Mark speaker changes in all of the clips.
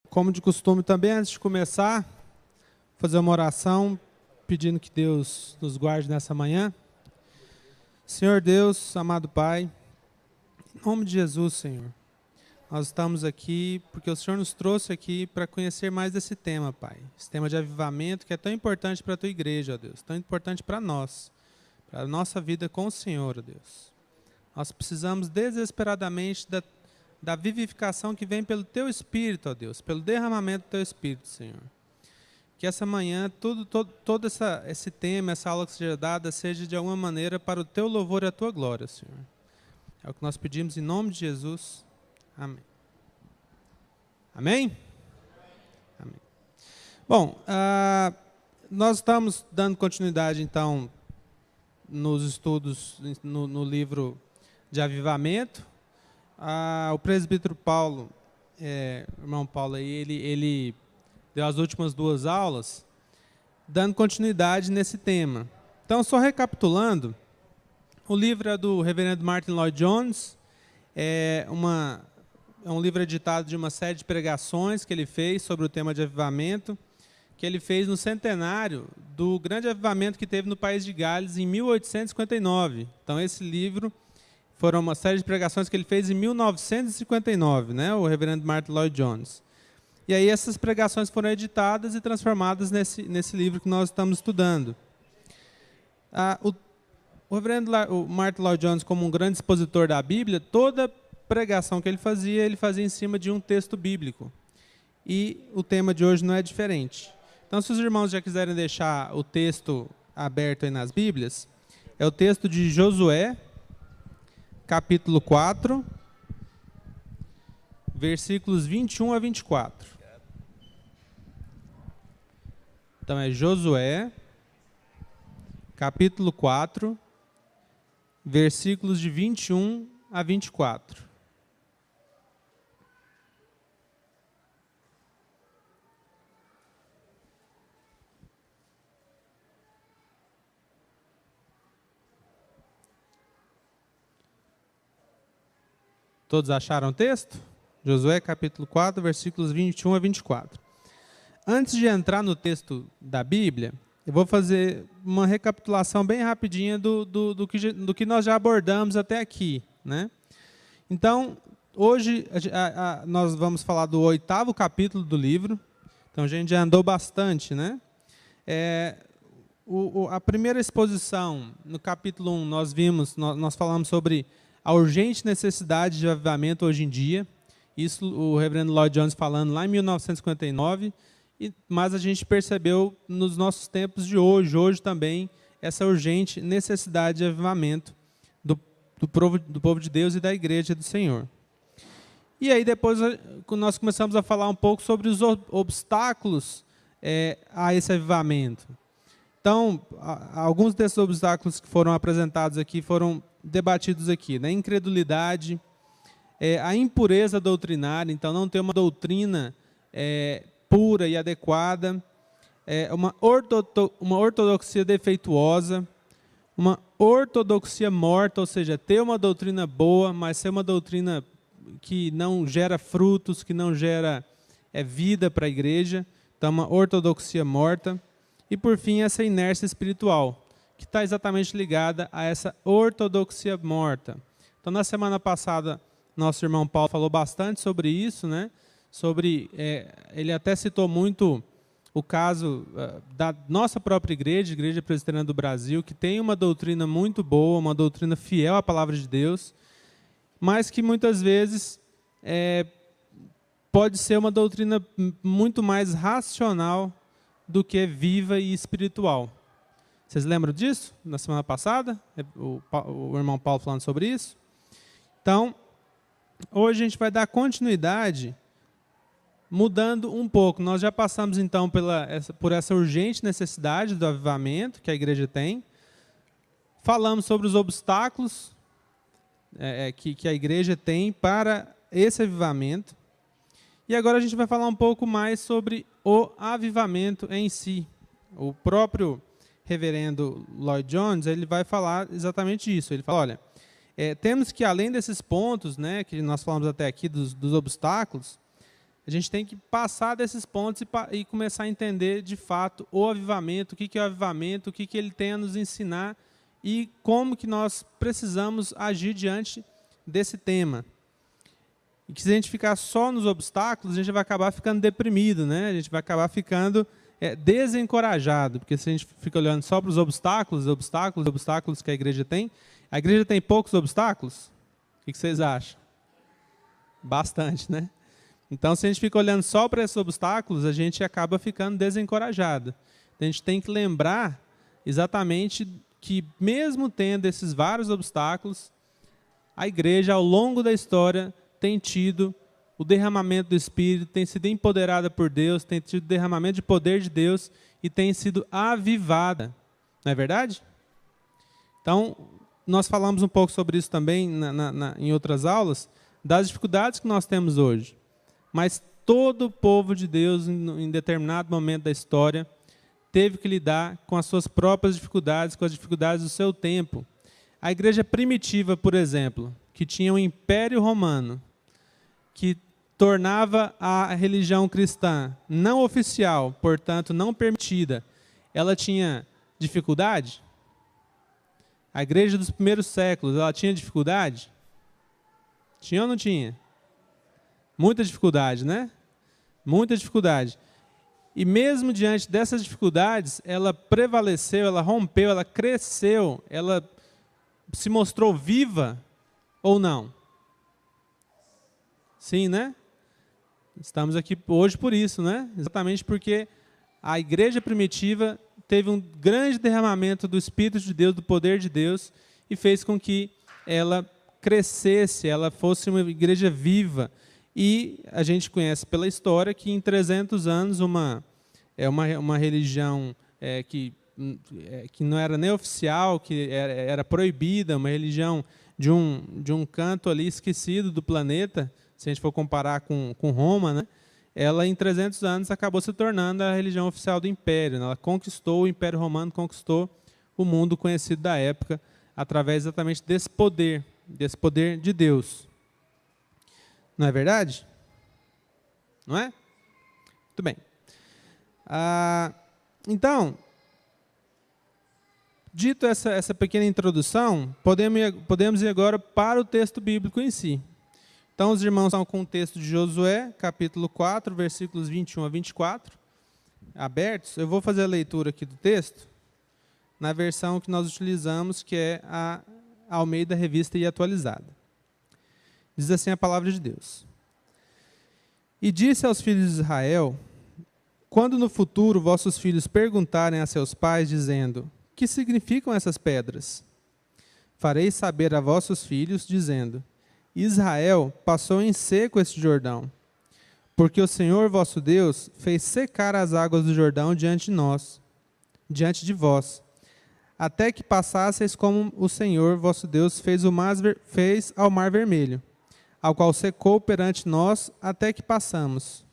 Speaker 1: Como de costume também, antes de começar, fazer uma oração, pedindo que Deus nos guarde nessa manhã. Senhor Deus, amado Pai, em nome de Jesus, Senhor, nós estamos aqui porque o Senhor nos trouxe aqui para conhecer mais desse tema, Pai. Esse tema de avivamento que é tão importante para a Tua igreja, ó Deus, tão importante para nós, para a nossa vida com o Senhor, ó Deus. Nós precisamos desesperadamente da vivificação que vem pelo Teu Espírito, ó Deus, pelo derramamento do Teu Espírito, Senhor. Que essa manhã, todo esse tema, essa aula que seja dada, seja de alguma maneira para o Teu louvor e a Tua glória, Senhor. É o que nós pedimos em nome de Jesus. Amém. Amém? Amém. Bom, nós estamos dando continuidade, então, nos estudos no livro de avivamento. O presbítero Paulo, o irmão Paulo aí, ele deu as últimas 2 aulas, dando continuidade nesse tema. Então, só recapitulando, o livro é do reverendo Martyn Lloyd-Jones, é um livro editado de uma série de pregações que ele fez sobre o tema de avivamento, que ele fez no centenário do grande avivamento que teve no país de Gales em 1859. Então, esse livro foram uma série de pregações que ele fez em 1959, né, o reverendo Martyn Lloyd-Jones. E aí essas pregações foram editadas e transformadas nesse livro que nós estamos estudando. O reverendo Martyn Lloyd-Jones, como um grande expositor da Bíblia, toda pregação que ele fazia em cima de um texto bíblico. E o tema de hoje não é diferente. Então, se os irmãos já quiserem deixar o texto aberto aí nas Bíblias, é o texto de Josué, capítulo 4, versículos 21 a 24. Então, é Josué, capítulo 4, versículos de 21 a 24. Todos acharam o texto? Josué, capítulo 4, versículos 21 a 24. Antes de entrar no texto da Bíblia, eu vou fazer uma recapitulação bem rapidinha do que nós já abordamos até aqui, né? Então, hoje nós vamos falar do 8º capítulo do livro. Então, a gente já andou bastante, né? A primeira exposição, no capítulo 1, nós falamos sobre a urgente necessidade de avivamento hoje em dia. Isso o reverendo Lloyd-Jones falando lá em 1959, mas a gente percebeu nos nossos tempos de hoje também, essa urgente necessidade de avivamento do povo de Deus e da igreja do Senhor. E aí depois nós começamos a falar um pouco sobre os obstáculos a esse avivamento. Então, alguns desses obstáculos que foram apresentados aqui foram debatidos aqui, né? Incredulidade, a impureza doutrinária, então não ter uma doutrina pura e adequada, uma ortodoxia defeituosa, uma ortodoxia morta, ou seja, ter uma doutrina boa, mas ser uma doutrina que não gera frutos, que não gera vida para a igreja, então uma ortodoxia morta. E, por fim, essa inércia espiritual, que está exatamente ligada a essa ortodoxia morta. Então, na semana passada, nosso irmão Paulo falou bastante sobre isso, né? Ele até citou muito o caso da nossa própria Igreja Presbiteriana do Brasil, que tem uma doutrina muito boa, uma doutrina fiel à palavra de Deus, mas que muitas vezes pode ser uma doutrina muito mais racional do que viva e espiritual. Vocês lembram disso? Na semana passada, o irmão Paulo falando sobre isso. Então, hoje a gente vai dar continuidade, mudando um pouco. Nós já passamos, então, por essa urgente necessidade do avivamento que a igreja tem. Falamos sobre os obstáculos que a igreja tem para esse avivamento. E agora a gente vai falar um pouco mais sobre o avivamento em si. O próprio reverendo Lloyd-Jones, ele vai falar exatamente isso. Ele fala, olha, temos que, além desses pontos, né, que nós falamos até aqui, dos obstáculos, A gente tem que passar desses pontos e começar a entender, de fato, o avivamento, o que é o avivamento, o que ele tem a nos ensinar e como que nós precisamos agir diante desse tema. E que se a gente ficar só nos obstáculos, a gente vai acabar ficando deprimido, né? A gente vai acabar ficando desencorajado, porque se a gente fica olhando só para os obstáculos que a igreja tem poucos obstáculos? O que vocês acham? Bastante, né? Então, se a gente fica olhando só para esses obstáculos, a gente acaba ficando desencorajado. A gente tem que lembrar exatamente que, mesmo tendo esses vários obstáculos, a igreja, ao longo da história, tem tido o derramamento do Espírito, tem sido empoderada por Deus, tem tido derramamento de poder de Deus e tem sido avivada. Não é verdade? Então, nós falamos um pouco sobre isso também em outras aulas, das dificuldades que nós temos hoje. Mas todo o povo de Deus, em determinado momento da história, teve que lidar com as suas próprias dificuldades, com as dificuldades do seu tempo. A igreja primitiva, por exemplo, que tinha um império romano, que tornava a religião cristã não oficial, portanto não permitida, ela tinha dificuldade? A igreja dos primeiros séculos, ela tinha dificuldade? Tinha ou não tinha? Muita dificuldade, né? Muita dificuldade. E mesmo diante dessas dificuldades, ela prevaleceu, ela rompeu, ela cresceu, ela se mostrou viva ou não? Sim, né? Estamos aqui hoje por isso, né? Exatamente porque a igreja primitiva teve um grande derramamento do Espírito de Deus, do poder de Deus, e fez com que ela crescesse, ela fosse uma igreja viva. E a gente conhece pela história que em 300 anos uma religião que não era nem oficial, que era proibida, uma religião de um canto ali esquecido do planeta, se a gente for comparar com Roma, né? Ela em 300 anos acabou se tornando a religião oficial do Império, né? Ela conquistou, o Império Romano conquistou o mundo conhecido da época, através exatamente desse poder de Deus. Não é verdade? Não é? Muito bem. Então, dito essa pequena introdução, podemos ir agora para o texto bíblico em si. Então, os irmãos estão com o texto de Josué, capítulo 4, versículos 21 a 24, abertos. Eu vou fazer a leitura aqui do texto, na versão que nós utilizamos, que é a Almeida Revista e Atualizada. Diz assim a palavra de Deus. E disse aos filhos de Israel, quando no futuro vossos filhos perguntarem a seus pais, dizendo, que significam essas pedras? Fareis saber a vossos filhos, dizendo, Israel passou em seco este Jordão, porque o Senhor vosso Deus fez secar as águas do Jordão diante de vós, até que passasseis como o Senhor vosso Deus fez ao Mar Vermelho, ao qual secou perante nós até que passamos,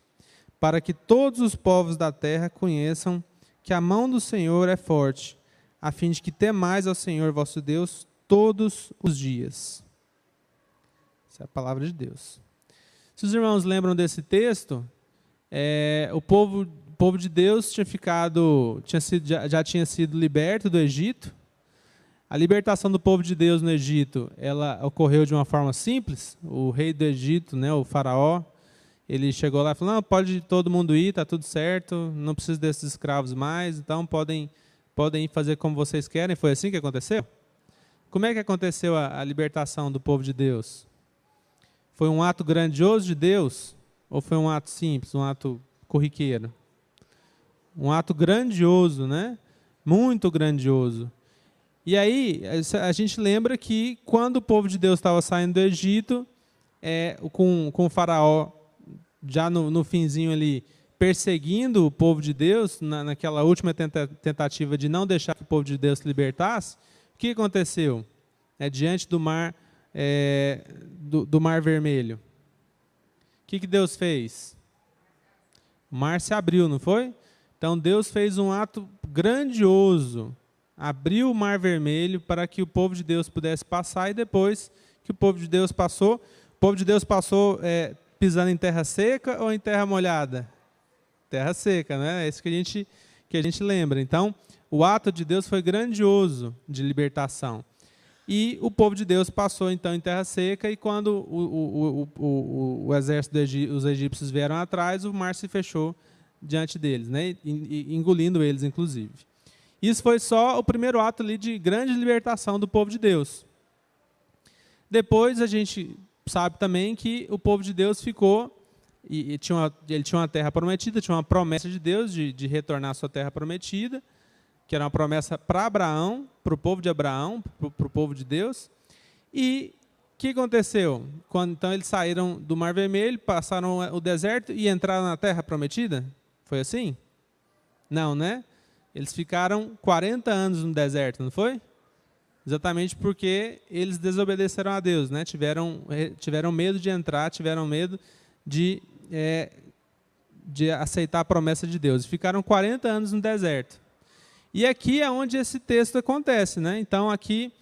Speaker 1: para que todos os povos da terra conheçam que a mão do Senhor é forte, a fim de que temais ao Senhor vosso Deus todos os dias. Essa é a palavra de Deus. Se os irmãos lembram desse texto, o povo de Deus já tinha sido liberto do Egito. A libertação do povo de Deus no Egito, ela ocorreu de uma forma simples. O rei do Egito, né, o faraó, ele chegou lá e falou, não, pode todo mundo ir, está tudo certo, não precisa desses escravos mais, então podem ir fazer como vocês querem. Foi assim que aconteceu? Como é que aconteceu a libertação do povo de Deus? Foi um ato grandioso de Deus ou foi um ato simples, um ato corriqueiro? Um ato grandioso, né? Muito grandioso. E aí, a gente lembra que quando o povo de Deus estava saindo do Egito, com o faraó já no finzinho ali, perseguindo o povo de Deus, naquela última tentativa de não deixar que o povo de Deus se libertasse, o que aconteceu? Diante do mar, do Mar Vermelho. O que Deus fez? O mar se abriu, não foi? Então Deus fez um ato grandioso, abriu o Mar Vermelho para que o povo de Deus pudesse passar, e depois que o povo de Deus passou pisando em terra seca ou em terra molhada? Terra seca, né? É isso que a gente lembra. Então, o ato de Deus foi grandioso de libertação. E o povo de Deus passou, então, em terra seca, e quando o exército os egípcios vieram atrás, o mar se fechou diante deles, né? Engolindo eles, inclusive. Isso foi só o primeiro ato ali de grande libertação do povo de Deus. Depois, a gente sabe também que o povo de Deus ficou, ele tinha uma terra prometida, tinha uma promessa de Deus de retornar à sua terra prometida, que era uma promessa para Abraão, para o povo de Abraão, para o povo de Deus. E o que aconteceu? Quando então eles saíram do Mar Vermelho, passaram o deserto e entraram na terra prometida? Foi assim? Não, né? Eles ficaram 40 anos no deserto, não foi? Exatamente porque eles desobedeceram a Deus, né? Tiveram medo de entrar, tiveram medo de aceitar a promessa de Deus. Ficaram 40 anos no deserto. E aqui é onde esse texto acontece, né? Então, aqui,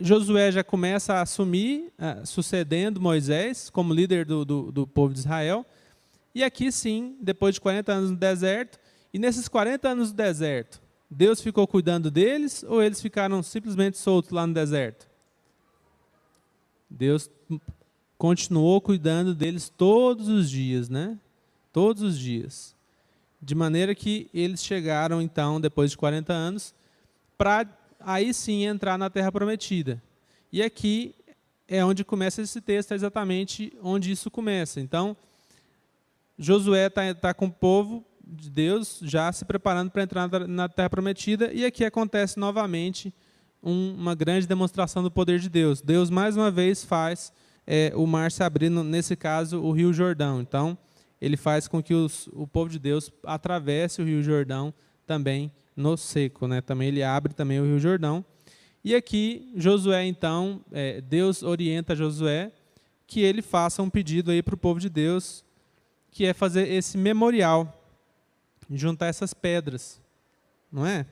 Speaker 1: Josué já começa a assumir, sucedendo Moisés como líder do povo de Israel. E aqui, sim, depois de 40 anos no deserto, e nesses 40 anos no deserto, Deus ficou cuidando deles ou eles ficaram simplesmente soltos lá no deserto? Deus continuou cuidando deles todos os dias, né? Todos os dias. De maneira que eles chegaram, então, depois de 40 anos, para aí sim entrar na Terra Prometida. E aqui é onde começa esse texto, é exatamente onde isso começa. Então, Josué está com o povo de Deus já se preparando para entrar na Terra Prometida, e aqui acontece novamente uma grande demonstração do poder de Deus. Deus, mais uma vez, faz o mar se abrir, nesse caso, o Rio Jordão. Então, ele faz com que o povo de Deus atravesse o Rio Jordão também no seco, né? Também ele abre também o Rio Jordão. E aqui, Josué, então, Deus orienta Josué que ele faça um pedido aí para o povo de Deus, que é fazer esse memorial, juntar essas pedras, não é?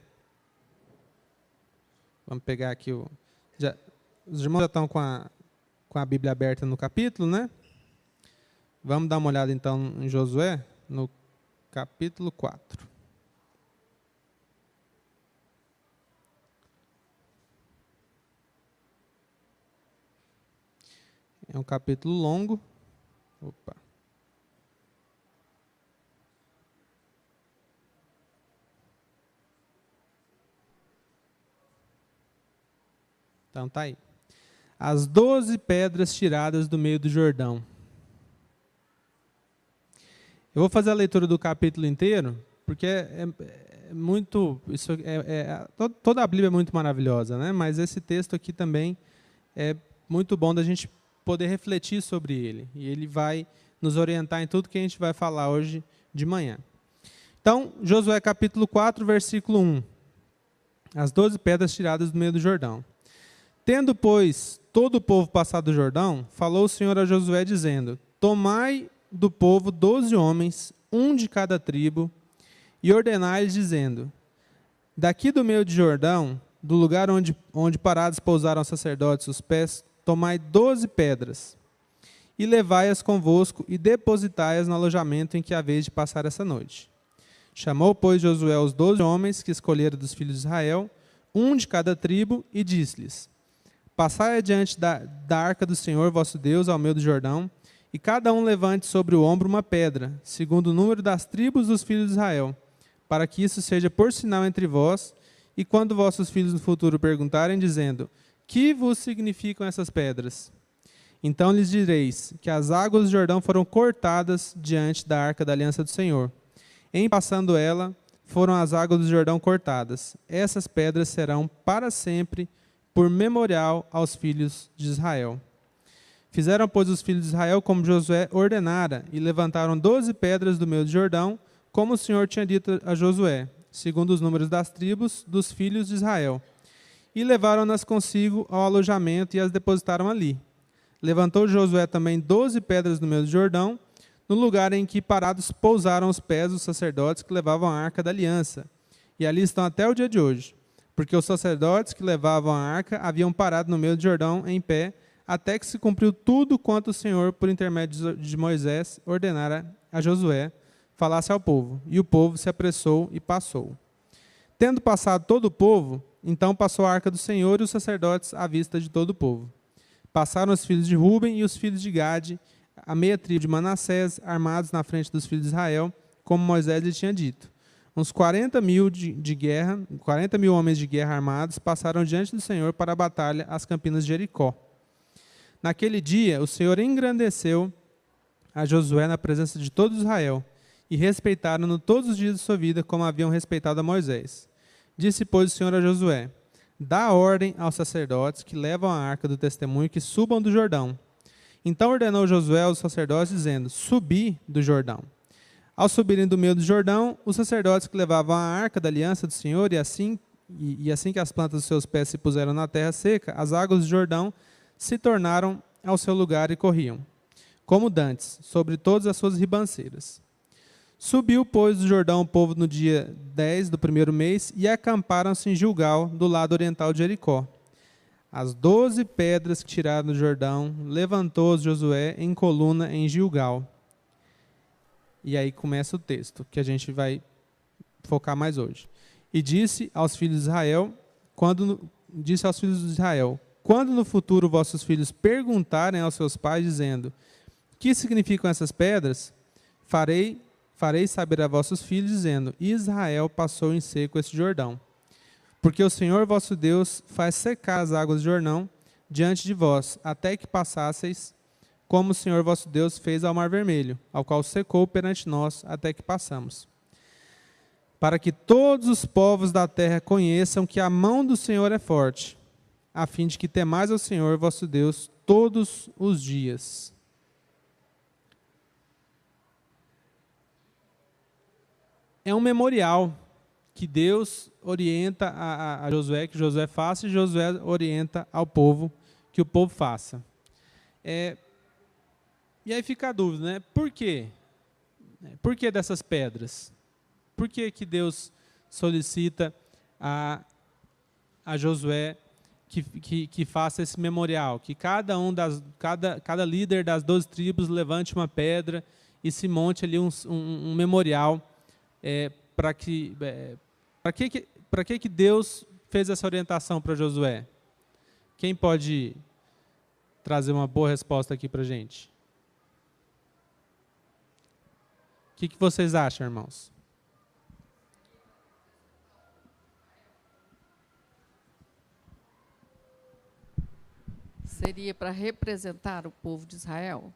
Speaker 1: Vamos pegar aqui os irmãos já estão com a Bíblia aberta no capítulo, né? Vamos dar uma olhada, então, em Josué, no capítulo 4. É um capítulo longo. Opa. Então, tá aí. As 12 pedras tiradas do meio do Jordão. Eu vou fazer a leitura do capítulo inteiro, porque toda a Bíblia é muito maravilhosa, né? Mas esse texto aqui também é muito bom da gente poder refletir sobre ele. E ele vai nos orientar em tudo que a gente vai falar hoje de manhã. Então, Josué capítulo 4, versículo 1. As 12 pedras tiradas do meio do Jordão. Tendo, pois, todo o povo passado do Jordão, falou o Senhor a Josué, dizendo: Tomai do povo 12 homens, um de cada tribo, e ordenai-lhes, dizendo: Daqui do meio de Jordão, do lugar onde parados pousaram os sacerdotes os pés, tomai 12 pedras, e levai-as convosco, e depositai-as no alojamento em que haveis de passar essa noite. Chamou, pois, Josué os 12 homens que escolheram dos filhos de Israel, um de cada tribo, e disse-lhes: Passai adiante da arca do Senhor vosso Deus ao meio do Jordão, e cada um levante sobre o ombro uma pedra, segundo o número das tribos dos filhos de Israel, para que isso seja por sinal entre vós, e quando vossos filhos no futuro perguntarem, dizendo: Que vos significam essas pedras? Então lhes direis que as águas do Jordão foram cortadas diante da arca da aliança do Senhor. Em passando ela, foram as águas do Jordão cortadas. Essas pedras serão para sempre por memorial aos filhos de Israel. Fizeram, pois, os filhos de Israel como Josué ordenara, e levantaram 12 pedras do meio do Jordão, como o Senhor tinha dito a Josué, segundo os números das tribos dos filhos de Israel. E levaram-nas consigo ao alojamento e as depositaram ali. Levantou Josué também 12 pedras do meio do Jordão, no lugar em que parados pousaram os pés dos sacerdotes que levavam a arca da aliança. E ali estão até o dia de hoje, porque os sacerdotes que levavam a arca haviam parado no meio do Jordão em pé, até que se cumpriu tudo quanto o Senhor, por intermédio de Moisés, ordenara a Josué, falasse ao povo. E o povo se apressou e passou. Tendo passado todo o povo, então passou a arca do Senhor e os sacerdotes à vista de todo o povo. Passaram os filhos de Ruben e os filhos de Gade, a meia tribo de Manassés, armados na frente dos filhos de Israel, como Moisés lhe tinha dito. Uns 40 mil homens de guerra armados passaram diante do Senhor para a batalha às campinas de Jericó. Naquele dia, o Senhor engrandeceu a Josué na presença de todo Israel, e respeitaram-no todos os dias de sua vida, como haviam respeitado a Moisés. Disse, pois, o Senhor a Josué: dá ordem aos sacerdotes que levam a arca do testemunho que subam do Jordão. Então ordenou Josué aos sacerdotes, dizendo: subi do Jordão. Ao subirem do meio do Jordão, os sacerdotes que levavam a arca da aliança do Senhor, e assim que as plantas dos seus pés se puseram na terra seca, as águas do Jordão se tornaram ao seu lugar e corriam, como dantes, sobre todas as suas ribanceiras. Subiu, pois, do Jordão o povo no dia 10 do primeiro mês, e acamparam-se em Gilgal, do lado oriental de Jericó. As 12 pedras que tiraram do Jordão, levantou Josué em coluna em Gilgal. E aí começa o texto, que a gente vai focar mais hoje. E disse aos filhos de Israel, quando no futuro vossos filhos perguntarem aos seus pais, dizendo: que significam essas pedras? Farei saber a vossos filhos, dizendo: Israel passou em seco este Jordão. Porque o Senhor vosso Deus faz secar as águas do Jordão diante de vós, até que passasseis, como o Senhor vosso Deus fez ao Mar Vermelho, ao qual secou perante nós, até que passamos. Para que todos os povos da terra conheçam que a mão do Senhor é forte, a fim de que temais ao Senhor vosso Deus todos os dias. É um memorial que Deus orienta a Josué, que Josué faça, e Josué orienta ao povo, que o povo faça. E aí fica a dúvida, né? Por quê? Por que dessas pedras? Por que Deus solicita a Josué que faça esse memorial? Que cada líder das 12 tribos levante uma pedra e se monte ali um memorial. Para que Deus fez essa orientação para Josué? Quem pode trazer uma boa resposta aqui para a gente? O que vocês acham, irmãos?
Speaker 2: Seria para representar o povo de Israel?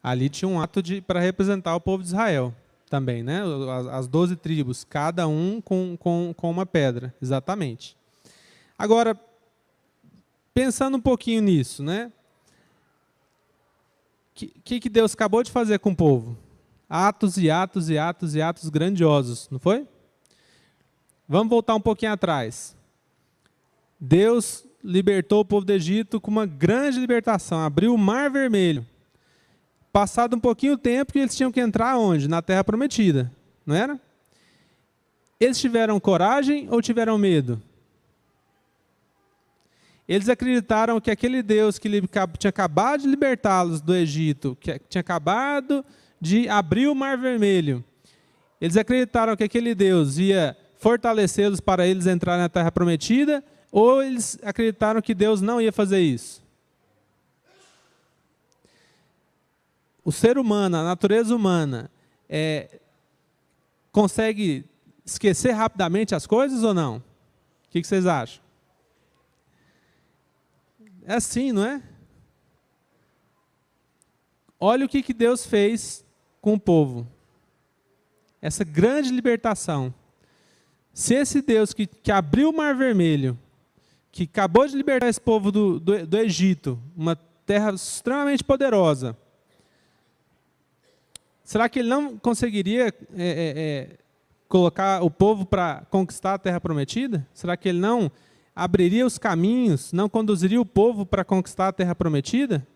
Speaker 1: Ali tinha um ato para representar o povo de Israel também, né? As 12 tribos, cada um com uma pedra, exatamente. Agora, pensando um pouquinho nisso, né? Que Deus acabou de fazer com o povo? Atos e atos e atos e atos grandiosos, não foi? Vamos voltar um pouquinho atrás. Deus libertou o povo do Egito com uma grande libertação, abriu o Mar Vermelho. Passado um pouquinho de tempo, eles tinham que entrar onde? Na Terra Prometida, não era? Eles tiveram coragem ou tiveram medo? Eles acreditaram que aquele Deus que tinha acabado de libertá-los do Egito, que tinha acabado de abrir o Mar Vermelho, eles acreditaram que aquele Deus ia fortalecê-los para eles entrarem na Terra Prometida, ou eles acreditaram que Deus não ia fazer isso? O ser humano, a natureza humana, consegue esquecer rapidamente as coisas ou não? O que vocês acham? É assim, não é? Olha o que Deus fez com o povo. Essa grande libertação. Se esse Deus que abriu o Mar Vermelho, que acabou de libertar esse povo do Egito, uma terra extremamente poderosa, será que ele não conseguiria colocar o povo para conquistar a Terra Prometida? Será que ele não abriria os caminhos, não conduziria o povo para conquistar a Terra Prometida?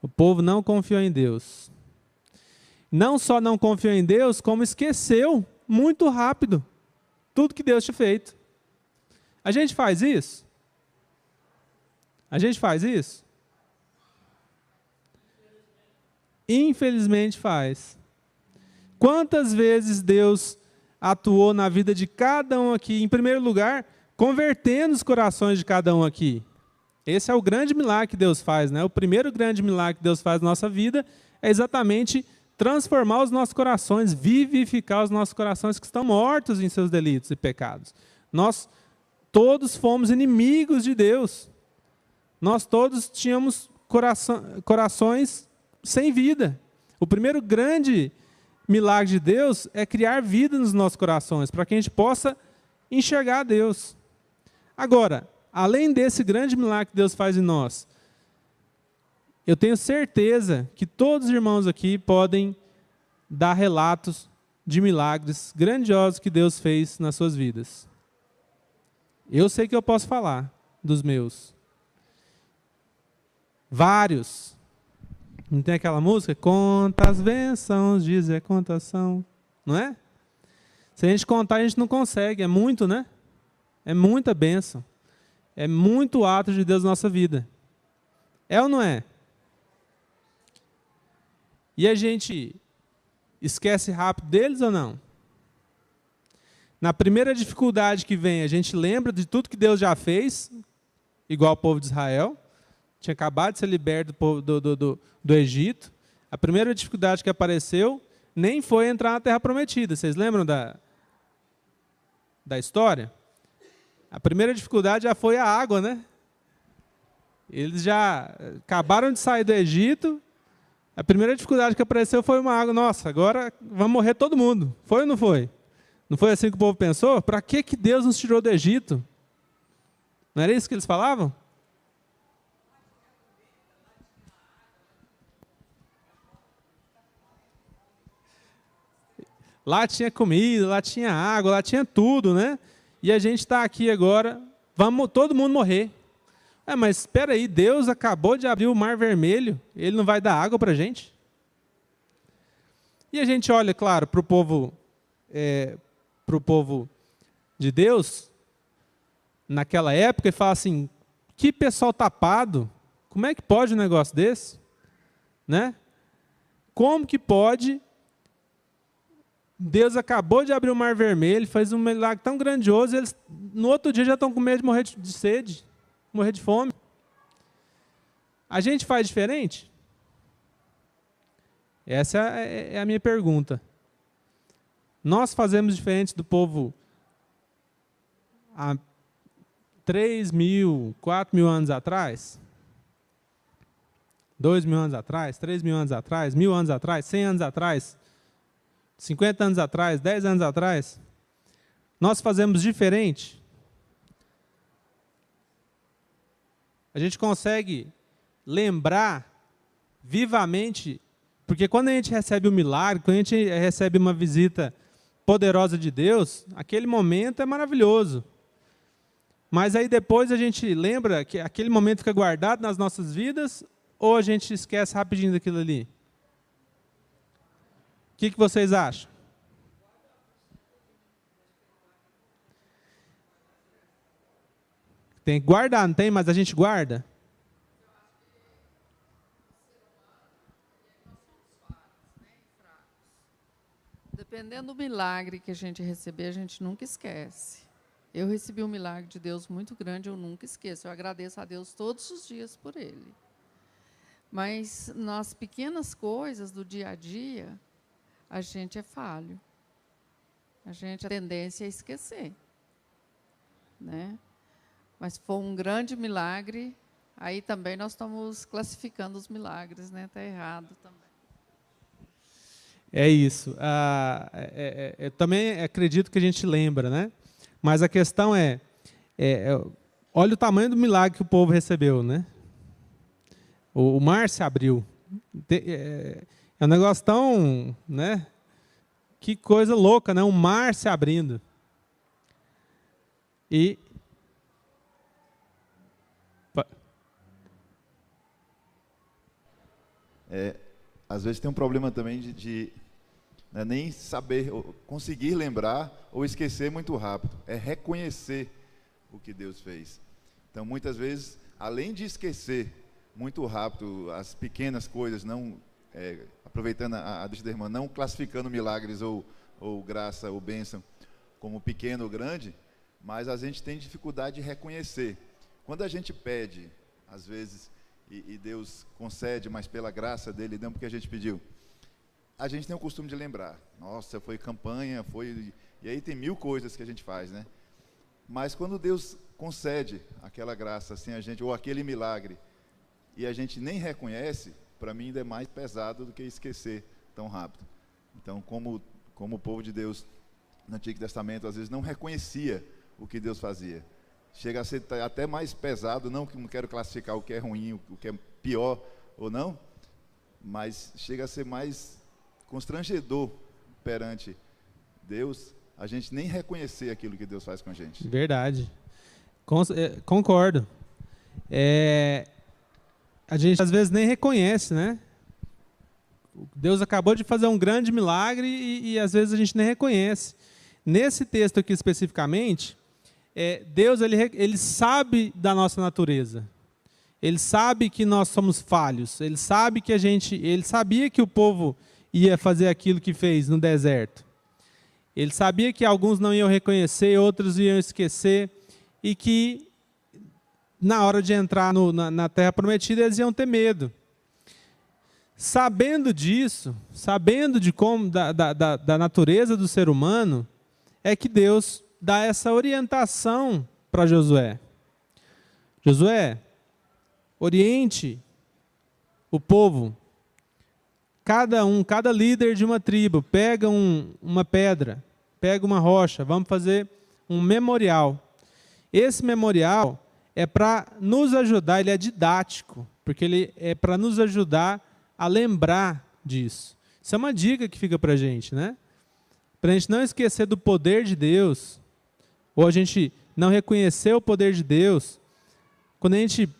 Speaker 1: O povo não confiou em Deus. Não só não confiou em Deus, como esqueceu muito rápido. tudo que Deus tinha feito. A gente faz isso? A gente faz isso? Infelizmente faz. Quantas vezes Deus atuou na vida de cada um aqui, em primeiro lugar, convertendo os corações de cada um aqui. Esse é o grande milagre que Deus faz, né? O primeiro grande milagre que Deus faz na nossa vida é exatamente transformar os nossos corações, vivificar os nossos corações que estão mortos em seus delitos e pecados. Nós todos fomos inimigos de Deus. Nós todos tínhamos corações sem vida. O primeiro grande milagre de Deus é criar vida nos nossos corações, para que a gente possa enxergar Deus. Agora, além desse grande milagre que Deus faz em nós, eu tenho certeza que todos os irmãos aqui podem dar relatos de milagres grandiosos que Deus fez nas suas vidas. Eu sei que eu posso falar dos meus. Vários. Não tem aquela música? Quantas bênçãos, dizer quantas são. Não é? Se a gente contar, a gente não consegue. É muito, né? É muita bênção. É muito ato de Deus na nossa vida. É ou não é? E a gente esquece rápido deles ou não? Na primeira dificuldade que vem, a gente lembra de tudo que Deus já fez, igual o povo de Israel. Tinha acabado de ser liberto do Egito. A primeira dificuldade que apareceu nem foi entrar na Terra Prometida. Vocês lembram da história? A primeira dificuldade já foi a água, né? Eles já acabaram de sair do Egito. A primeira dificuldade que apareceu foi uma água. Nossa, agora vamos morrer todo mundo. Foi ou não foi? Não foi assim que o povo pensou? Para que Deus nos tirou do Egito? Não era isso que eles falavam? Lá tinha comida, lá tinha água, lá tinha tudo, né? E a gente está aqui agora, vamos todo mundo morrer. Mas espera aí, Deus acabou de abrir o Mar Vermelho, Ele não vai dar água para a gente? E a gente olha, claro, para o povo de Deus, naquela época, e fala assim, que pessoal tapado, como é que pode um negócio desse? Né? Como que pode... Deus acabou de abrir o Mar Vermelho, fez um milagre tão grandioso, eles no outro dia já estão com medo de morrer de sede, morrer de fome. A gente faz diferente? Essa é a minha pergunta. Nós fazemos diferente do povo há 3.000, 4.000 anos atrás? 2.000 anos atrás? 3.000 anos atrás? 1.000 anos atrás? 100 anos atrás? 50 anos atrás, 10 anos atrás, nós fazemos diferente? A gente consegue lembrar vivamente, porque quando a gente recebe um milagre, quando a gente recebe uma visita poderosa de Deus, aquele momento é maravilhoso. Mas aí depois a gente lembra que aquele momento fica guardado nas nossas vidas, ou a gente esquece rapidinho daquilo ali? O que vocês acham? Tem que guardar, não tem? Mas a gente guarda?
Speaker 2: Dependendo do milagre que a gente receber, a gente nunca esquece. Eu recebi um milagre de Deus muito grande, eu nunca esqueço. Eu agradeço a Deus todos os dias por ele. Mas nas pequenas coisas do dia a dia, a gente é falho. A tendência é esquecer. Né? Mas foi um grande milagre, aí também nós estamos classificando os milagres, né? Está errado também.
Speaker 1: É isso. Eu também acredito que a gente lembra, né? Mas a questão olha o tamanho do milagre que o povo recebeu, né? O mar se abriu. É um negócio tão, né? Que coisa louca, né? Um mar se abrindo. E
Speaker 3: às vezes tem um problema também de Não é nem saber, conseguir lembrar ou esquecer muito rápido. É reconhecer o que Deus fez. Então, muitas vezes, além de esquecer muito rápido as pequenas coisas, não aproveitando a deixa da irmã, não classificando milagres ou graça ou bênção como pequeno ou grande, mas a gente tem dificuldade de reconhecer. Quando a gente pede, às vezes, e Deus concede, mas pela graça dele, não porque a gente pediu, a gente tem o costume de lembrar. Nossa, foi campanha, e aí tem 1000 coisas que a gente faz, né? Mas quando Deus concede aquela graça, assim, a gente, ou aquele milagre, e a gente nem reconhece, para mim ainda é mais pesado do que esquecer tão rápido. Então, como o povo de Deus no Antigo Testamento, às vezes não reconhecia o que Deus fazia. Chega a ser até mais pesado, não quero classificar o que é ruim, o que é pior ou não, mas chega a ser mais constrangedor perante Deus, a gente nem reconhecer aquilo que Deus faz com a gente.
Speaker 1: Verdade. Concordo. A gente às vezes nem reconhece, né? Deus acabou de fazer um grande milagre e às vezes a gente nem reconhece. Nesse texto aqui especificamente, Deus ele sabe da nossa natureza. Ele sabe que nós somos falhos. Ele sabia que o povo ia fazer aquilo que fez no deserto. Ele sabia que alguns não iam reconhecer, outros iam esquecer, e que na hora de entrar na Terra Prometida eles iam ter medo. Sabendo disso, sabendo de como da natureza do ser humano, é que Deus dá essa orientação para Josué. Josué, oriente o povo. Cada líder de uma tribo, pega uma pedra, pega uma rocha, vamos fazer um memorial. Esse memorial é para nos ajudar, ele é didático, porque ele é para nos ajudar a lembrar disso. Isso é uma dica que fica para a gente, né? Para a gente não esquecer do poder de Deus, ou a gente não reconhecer o poder de Deus, quando a gente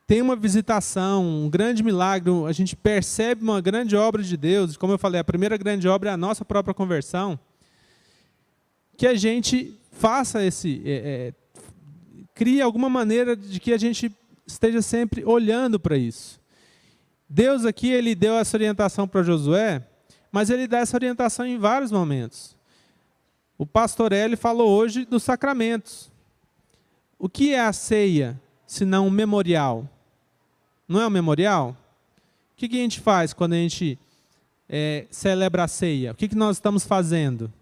Speaker 1: tem uma visitação, um grande milagre, a gente percebe uma grande obra de Deus, como eu falei, a primeira grande obra é a nossa própria conversão, que a gente faça crie alguma maneira de que a gente esteja sempre olhando para isso. Deus aqui, ele deu essa orientação para Josué, mas ele dá essa orientação em vários momentos. O pastor Eli falou hoje dos sacramentos. O que é a ceia, se não um memorial? Não é um memorial? O que a gente faz quando a gente celebra a ceia? O que nós estamos fazendo?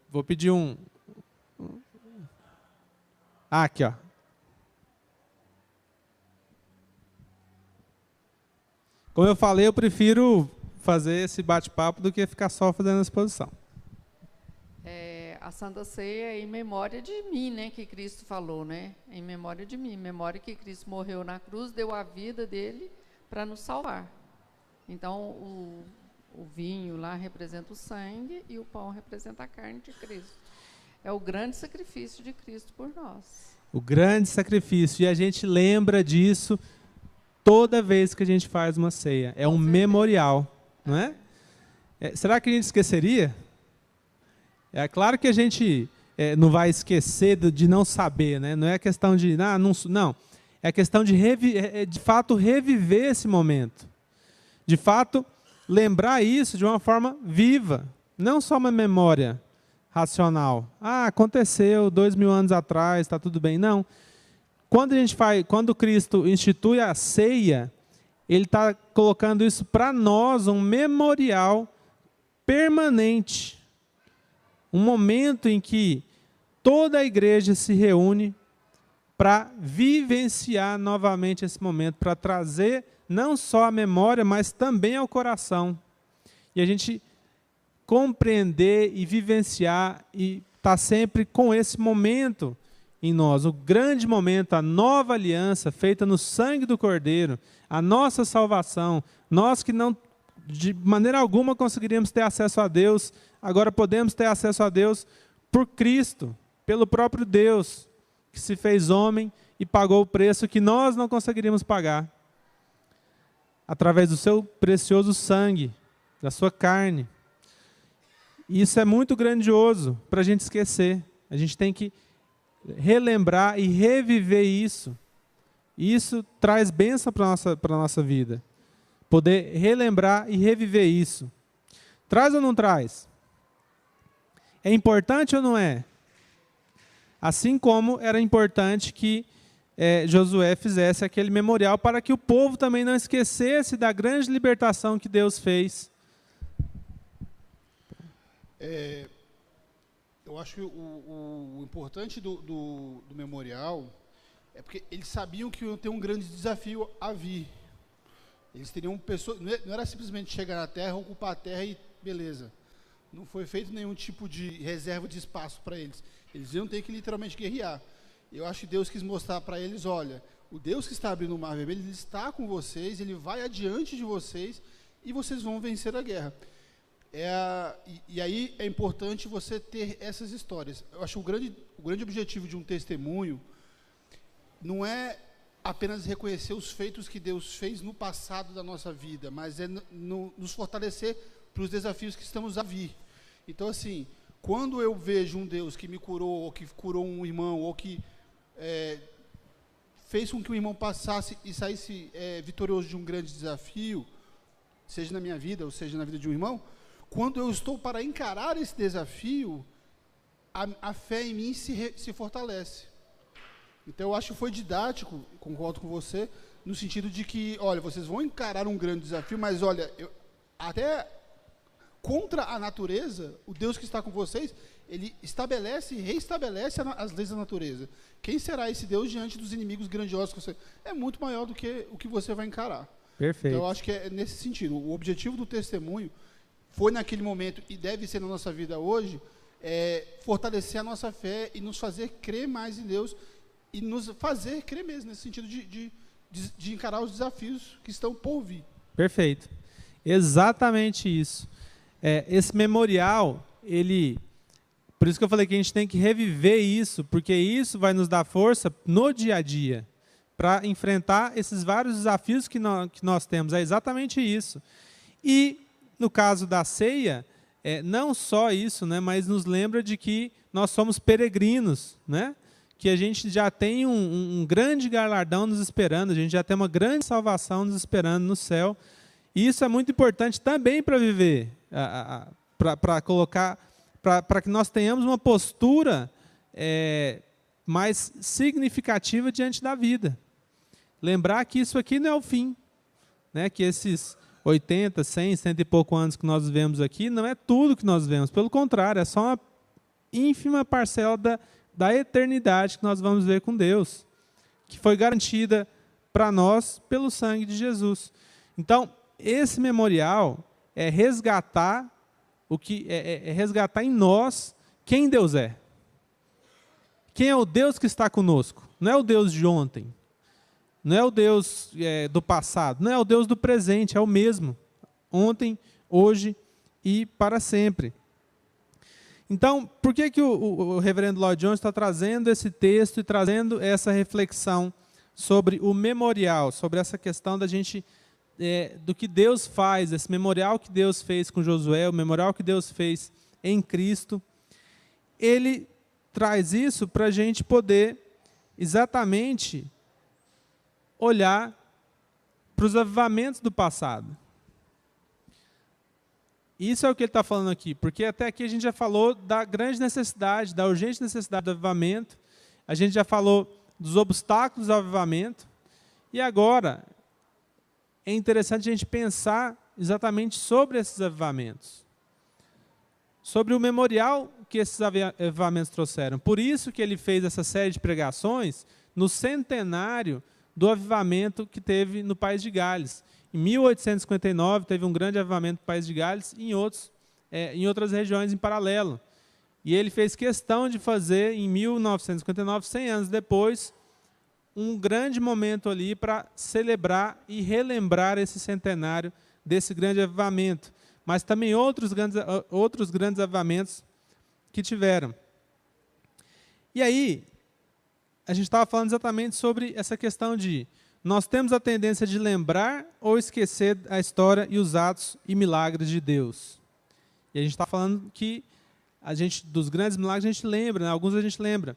Speaker 1: Vou pedir aqui, ó. Como eu falei, eu prefiro fazer esse bate-papo do que ficar só fazendo a exposição.
Speaker 2: A Santa Ceia é em memória de mim, né, que Cristo falou, né? Em memória de mim, em memória que Cristo morreu na cruz, deu a vida dele para nos salvar. Então, o vinho lá representa o sangue e o pão representa a carne de Cristo. É o grande sacrifício de Cristo por nós.
Speaker 1: O grande sacrifício, e a gente lembra disso toda vez que a gente faz uma ceia. É um memorial, não é? Será que a gente esqueceria? É claro que a gente não vai esquecer de não saber, né? Não é questão de... não. É questão de fato reviver esse momento. De fato, lembrar isso de uma forma viva. Não só uma memória racional. Aconteceu 2000 anos atrás, está tudo bem. Não. Quando Cristo institui a ceia, ele está colocando isso para nós, um memorial permanente. Um momento em que toda a igreja se reúne para vivenciar novamente esse momento, para trazer não só a memória, mas também ao coração. E a gente compreender e vivenciar e estar sempre com esse momento em nós, o grande momento, a nova aliança feita no sangue do Cordeiro, a nossa salvação, nós que não, de maneira alguma, conseguiríamos ter acesso a Deus, agora podemos ter acesso a Deus por Cristo, pelo próprio Deus, que se fez homem e pagou o preço que nós não conseguiríamos pagar. através do seu precioso sangue, da sua carne. E isso é muito grandioso para a gente esquecer. A gente tem que relembrar e reviver isso. Isso traz bênção para a nossa vida. Poder relembrar e reviver isso. Traz ou não traz? É importante ou não é? Assim como era importante que Josué fizesse aquele memorial para que o povo também não esquecesse da grande libertação que Deus fez.
Speaker 4: Eu acho que o importante do memorial é porque eles sabiam que iam ter um grande desafio a vir. Eles teriam pessoas, não era simplesmente chegar na terra, ocupar a terra e beleza. Não foi feito nenhum tipo de reserva de espaço para eles. Eles iam ter que literalmente guerrear. Eu acho que Deus quis mostrar para eles, olha, o Deus que está abrindo o Mar Vermelho, Ele está com vocês, Ele vai adiante de vocês e vocês vão vencer a guerra. E aí é importante você ter essas histórias. Eu acho que o grande objetivo de um testemunho não é apenas reconhecer os feitos que Deus fez no passado da nossa vida, mas é nos fortalecer para os desafios que estamos a vir. Então, assim, quando eu vejo um Deus que me curou, ou que curou um irmão, ou que fez com que o irmão passasse e saísse vitorioso de um grande desafio, seja na minha vida, ou seja na vida de um irmão, quando eu estou para encarar esse desafio, a fé em mim se fortalece. Então, eu acho que foi didático, concordo com você, no sentido de que, olha, vocês vão encarar um grande desafio, mas, olha, até contra a natureza, o Deus que está com vocês, Ele estabelece e reestabelece as leis da natureza. Quem será esse Deus diante dos inimigos grandiosos que você... É muito maior do que o que você vai encarar.
Speaker 1: Perfeito.
Speaker 4: Então, eu acho que é nesse sentido. O objetivo do testemunho foi naquele momento, e deve ser na nossa vida hoje, fortalecer a nossa fé e nos fazer crer mais em Deus, e nos fazer crer mesmo, nesse sentido de encarar os desafios que estão por vir.
Speaker 1: Perfeito. Exatamente isso. Esse memorial, por isso que eu falei que a gente tem que reviver isso, porque isso vai nos dar força no dia a dia, para enfrentar esses vários desafios que nós temos. É exatamente isso. E, no caso da ceia, não só isso, né, mas nos lembra de que nós somos peregrinos, né? Que a gente já tem um grande galardão nos esperando, a gente já tem uma grande salvação nos esperando no céu. E isso é muito importante também para viver, para que nós tenhamos uma postura mais significativa diante da vida. Lembrar que isso aqui não é o fim, né? Que esses 80, 100, 100 e pouco anos que nós vivemos aqui não é tudo que nós vivemos. Pelo contrário, é só uma ínfima parcela da eternidade que nós vamos ver com Deus, que foi garantida para nós pelo sangue de Jesus. Então, esse memorial é resgatar resgatar em nós quem Deus é. Quem é o Deus que está conosco? Não é o Deus de ontem, não é o Deus do passado, não é o Deus do presente, é o mesmo, ontem, hoje e para sempre. Então, por que o reverendo Lloyd Jones está trazendo esse texto e trazendo essa reflexão sobre o memorial, sobre essa questão da gente, do que Deus faz, esse memorial que Deus fez com Josué, o memorial que Deus fez em Cristo? Ele traz isso para a gente poder exatamente olhar para os avivamentos do passado. Isso é o que ele está falando aqui, porque até aqui a gente já falou da grande necessidade, da urgente necessidade do avivamento, a gente já falou dos obstáculos ao avivamento, e agora é interessante a gente pensar exatamente sobre esses avivamentos, sobre o memorial que esses avivamentos trouxeram. Por isso que ele fez essa série de pregações no centenário do avivamento que teve no País de Gales. Em 1859, teve um grande avivamento no País de Gales e em outras regiões em paralelo. E ele fez questão de fazer, em 1959, 100 anos depois, um grande momento ali para celebrar e relembrar esse centenário desse grande avivamento. Mas também outros grandes avivamentos que tiveram. E aí, a gente estava falando exatamente sobre essa questão nós temos a tendência de lembrar ou esquecer a história e os atos e milagres de Deus. E a gente está falando que dos grandes milagres a gente lembra, né? Alguns a gente lembra.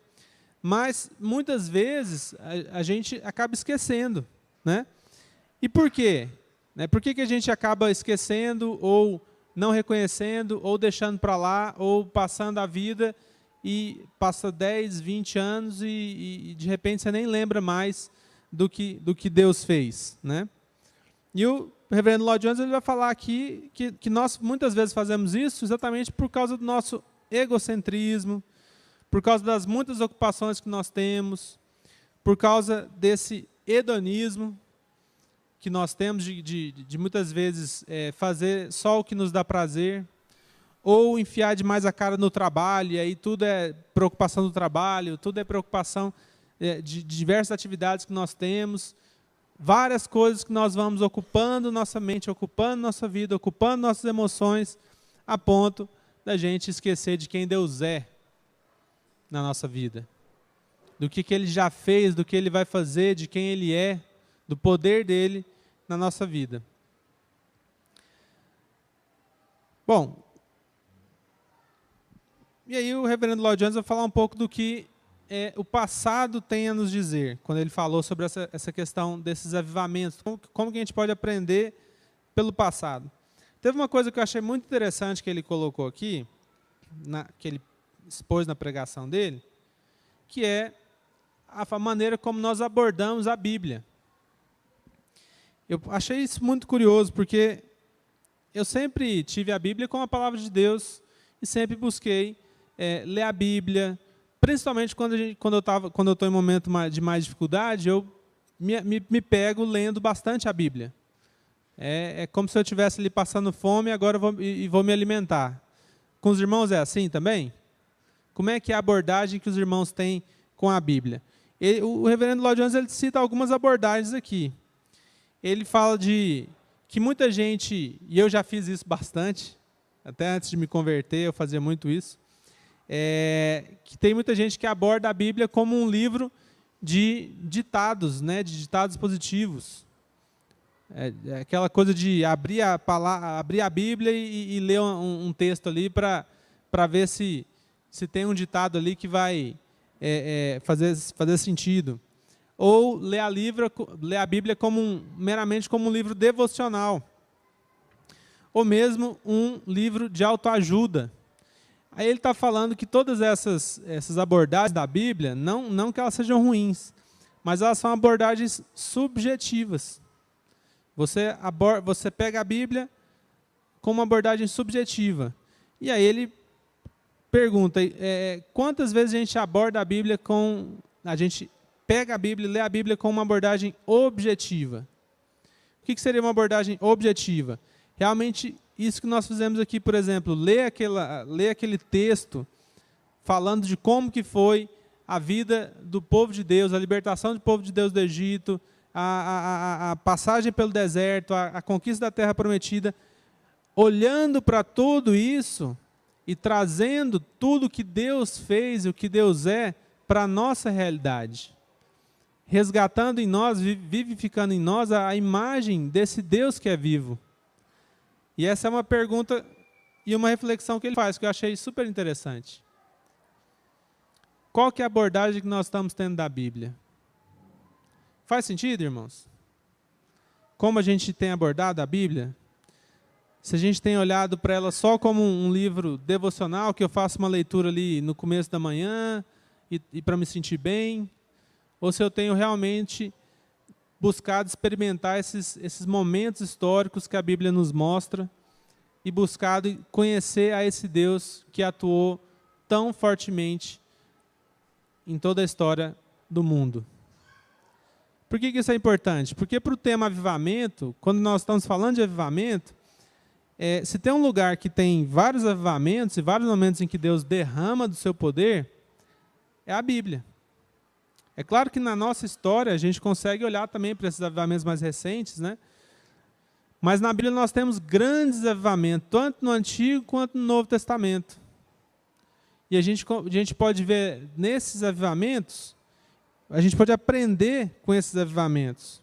Speaker 1: Mas, muitas vezes, a gente acaba esquecendo. Né? E por quê? Por que a gente acaba esquecendo, ou não reconhecendo, ou deixando para lá, ou passando a vida e passa 10, 20 anos e de repente você nem lembra mais do que Deus fez. Né? E o reverendo Lloyd Jones ele vai falar aqui que nós muitas vezes fazemos isso exatamente por causa do nosso egocentrismo, por causa das muitas ocupações que nós temos, por causa desse hedonismo que nós temos de muitas vezes fazer só o que nos dá prazer, ou enfiar demais a cara no trabalho, e aí tudo é preocupação do trabalho, tudo é preocupação de diversas atividades que nós temos, várias coisas que nós vamos ocupando nossa mente, ocupando nossa vida, ocupando nossas emoções, a ponto da gente esquecer de quem Deus é na nossa vida, do que Ele já fez, do que Ele vai fazer, de quem Ele é, do poder dEle na nossa vida. Bom, e aí o reverendo Lloyd Jones vai falar um pouco do que o passado tem a nos dizer, quando ele falou sobre essa questão desses avivamentos, como que a gente pode aprender pelo passado. Teve uma coisa que eu achei muito interessante que ele colocou aqui, que ele expôs na pregação dele, que é a maneira como nós abordamos a Bíblia. Eu achei isso muito curioso, porque eu sempre tive a Bíblia como a palavra de Deus e sempre busquei ler a Bíblia, principalmente quando eu estou em momento de mais dificuldade, eu me pego lendo bastante a Bíblia. É como se eu estivesse ali passando fome, agora vou me alimentar. Com os irmãos é assim também? Como é que é a abordagem que os irmãos têm com a Bíblia? O reverendo Lloyd Jones ele cita algumas abordagens aqui. Ele fala que muita gente, e eu já fiz isso bastante, até antes de me converter eu fazia muito isso, que tem muita gente que aborda a Bíblia como um livro de ditados, né, de ditados positivos. Aquela coisa de abrir a Bíblia e ler um texto ali para ver se tem um ditado ali que vai fazer sentido. Ou ler a Bíblia meramente como um livro devocional. Ou mesmo um livro de autoajuda. Aí ele está falando que todas essas abordagens da Bíblia, não que elas sejam ruins, mas elas são abordagens subjetivas. Você pega a Bíblia com uma abordagem subjetiva. E aí ele pergunta, quantas vezes a gente aborda a Bíblia a gente pega a Bíblia e lê a Bíblia com uma abordagem objetiva. O que seria uma abordagem objetiva? Realmente, isso que nós fizemos aqui, por exemplo, ler aquele texto falando de como que foi a vida do povo de Deus, a libertação do povo de Deus do Egito, a passagem pelo deserto, a conquista da terra prometida, olhando para tudo isso e trazendo tudo que Deus fez e o que Deus é para a nossa realidade. Resgatando em nós, vivificando em nós a imagem desse Deus que é vivo. E essa é uma pergunta e uma reflexão que ele faz, que eu achei super interessante. Qual que é a abordagem que nós estamos tendo da Bíblia? Faz sentido, irmãos? Como a gente tem abordado a Bíblia? Se a gente tem olhado para ela só como um livro devocional, que eu faço uma leitura ali no começo da manhã e para me sentir bem, ou se eu tenho realmente buscado experimentar esses momentos históricos que a Bíblia nos mostra e buscado conhecer a esse Deus que atuou tão fortemente em toda a história do mundo. Por que isso é importante? Porque para o tema avivamento, quando nós estamos falando de avivamento, se tem um lugar que tem vários avivamentos e vários momentos em que Deus derrama do seu poder, é a Bíblia. É claro que na nossa história a gente consegue olhar também para esses avivamentos mais recentes, né? Mas na Bíblia nós temos grandes avivamentos, tanto no Antigo quanto no Novo Testamento. E a gente pode ver nesses avivamentos, a gente pode aprender com esses avivamentos.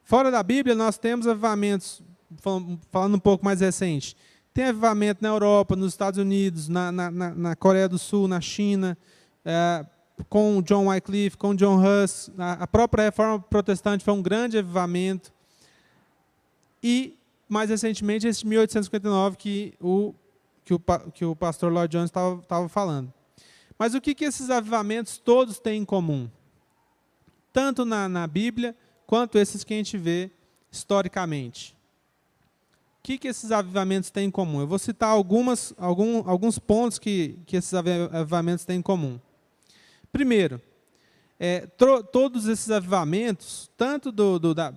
Speaker 1: Fora da Bíblia, nós temos avivamentos, falando um pouco mais recente, tem avivamento na Europa, nos Estados Unidos, na Coreia do Sul, na China, com John Wycliffe, com John Huss. A própria Reforma Protestante foi um grande avivamento. E, mais recentemente, esse de 1859 que o pastor Lloyd Jones estava falando. Mas o que esses avivamentos todos têm em comum? Tanto na Bíblia, quanto esses que a gente vê historicamente. O que esses avivamentos têm em comum? Eu vou citar alguns pontos que esses avivamentos têm em comum. Primeiro, todos esses avivamentos, tanto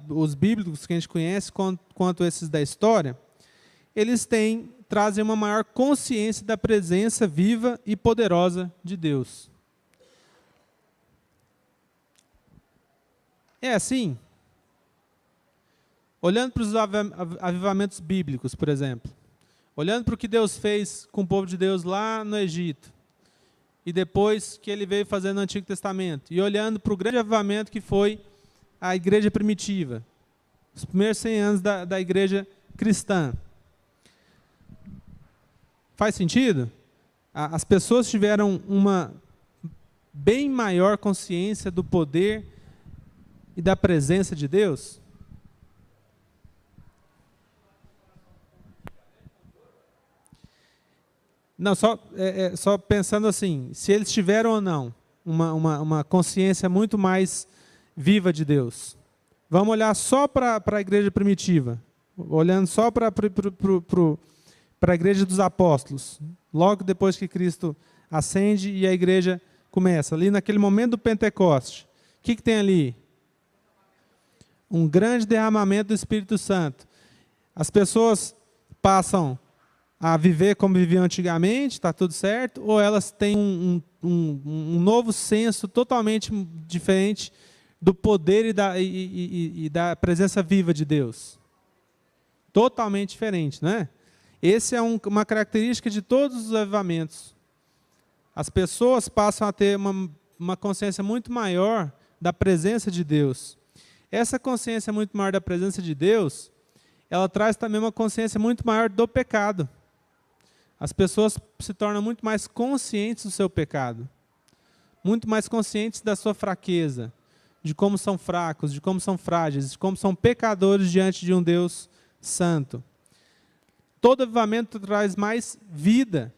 Speaker 1: os bíblicos que a gente conhece, quanto esses da história, eles trazem uma maior consciência da presença viva e poderosa de Deus. É assim? Olhando para os avivamentos bíblicos, por exemplo, olhando para o que Deus fez com o povo de Deus lá no Egito, e depois que ele veio fazer no Antigo Testamento, e olhando para o grande avivamento que foi a igreja primitiva, os primeiros 100 anos da igreja cristã. Faz sentido? As pessoas tiveram uma bem maior consciência do poder e da presença de Deus? Não, só pensando assim, se eles tiveram ou não uma consciência muito mais viva de Deus. Vamos olhar só para a igreja primitiva, olhando só para a igreja dos apóstolos, logo depois que Cristo ascende e a igreja começa, ali naquele momento do Pentecoste. O que tem ali? Um grande derramamento do Espírito Santo. As pessoas passam a viver como viviam antigamente, está tudo certo, ou elas têm um novo senso totalmente diferente do poder e da presença viva de Deus. Totalmente diferente, não é? Essa é uma característica de todos os avivamentos. As pessoas passam a ter uma consciência muito maior da presença de Deus. Essa consciência muito maior da presença de Deus, ela traz também uma consciência muito maior do pecado. As pessoas se tornam muito mais conscientes do seu pecado, muito mais conscientes da sua fraqueza, de como são fracos, de como são frágeis, de como são pecadores diante de um Deus santo. Todo avivamento traz mais vida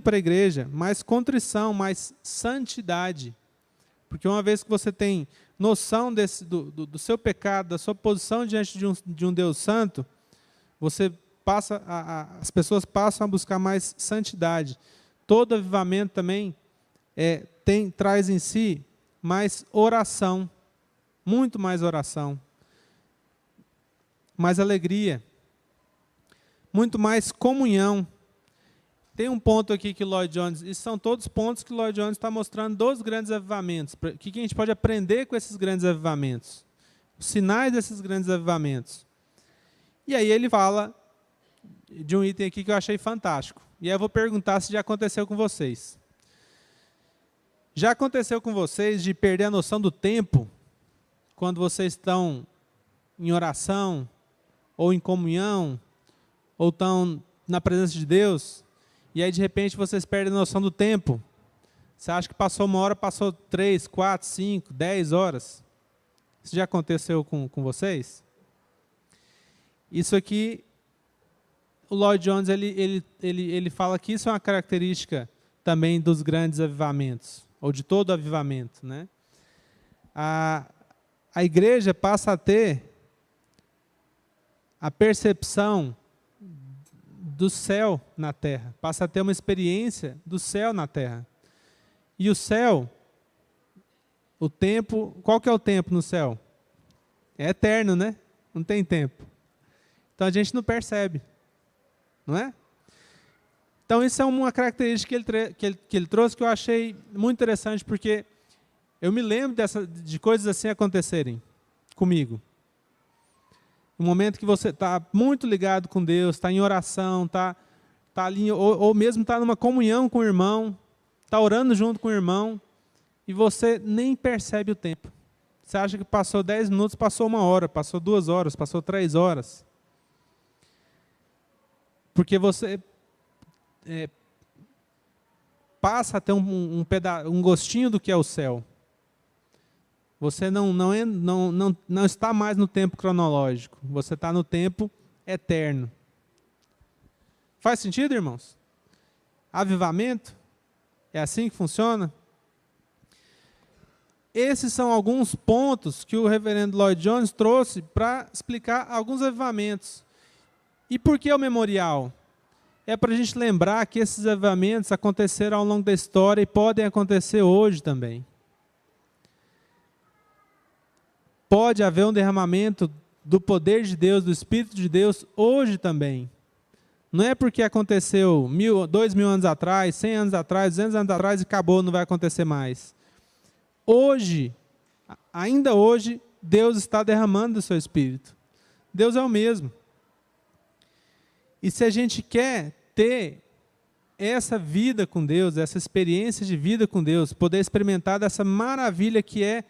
Speaker 1: para a igreja, mais contrição, mais santidade. Porque uma vez que você tem noção do seu pecado, da sua posição diante de um Deus santo, as pessoas passam a buscar mais santidade. Todo avivamento também traz em si mais oração, muito mais oração, mais alegria, muito mais comunhão. Tem um ponto aqui que Lloyd Jones, e são todos pontos que Lloyd Jones está mostrando dos grandes avivamentos. O que a gente pode aprender com esses grandes avivamentos? Os sinais desses grandes avivamentos. E aí ele fala de um item aqui que eu achei fantástico. E aí eu vou perguntar se já aconteceu com vocês. Já aconteceu com vocês de perder a noção do tempo quando vocês estão em oração, ou em comunhão, ou estão na presença de Deus, e aí de repente vocês perdem a noção do tempo? Você acha que passou 1 hora, passou 3, 4, 5, 10 horas? Isso já aconteceu com vocês? Isso aqui, o Lloyd Jones ele fala que isso é uma característica também dos grandes avivamentos, ou de todo avivamento, né? A igreja passa a ter a percepção do céu na terra, passa a ter uma experiência do céu na terra. E o céu, o tempo, qual que é o tempo no céu? É eterno, né? Não tem tempo. Então a gente não percebe, não é? Então isso é uma característica que ele trouxe que eu achei muito interessante, porque eu me lembro de coisas assim acontecerem comigo. No momento que você está muito ligado com Deus, está em oração, está ali, ou mesmo está numa comunhão com o irmão, está orando junto com o irmão, e você nem percebe o tempo. Você acha que passou 10 minutos, passou 1 hora, passou 2 horas, passou 3 horas. Porque você passa a ter um gostinho do que é o céu. Você não está mais no tempo cronológico. Você está no tempo eterno. Faz sentido, irmãos? Avivamento? É assim que funciona? Esses são alguns pontos que o reverendo Lloyd Jones trouxe para explicar alguns avivamentos. E por que o memorial? É para a gente lembrar que esses avivamentos aconteceram ao longo da história e podem acontecer hoje também. Pode haver um derramamento do poder de Deus, do Espírito de Deus, hoje também. Não é porque aconteceu 2.000 anos atrás, 100 anos atrás, 200 anos atrás e acabou, não vai acontecer mais. Hoje, ainda hoje, Deus está derramando do seu Espírito. Deus é o mesmo. E se a gente quer ter essa vida com Deus, essa experiência de vida com Deus, poder experimentar dessa maravilha que é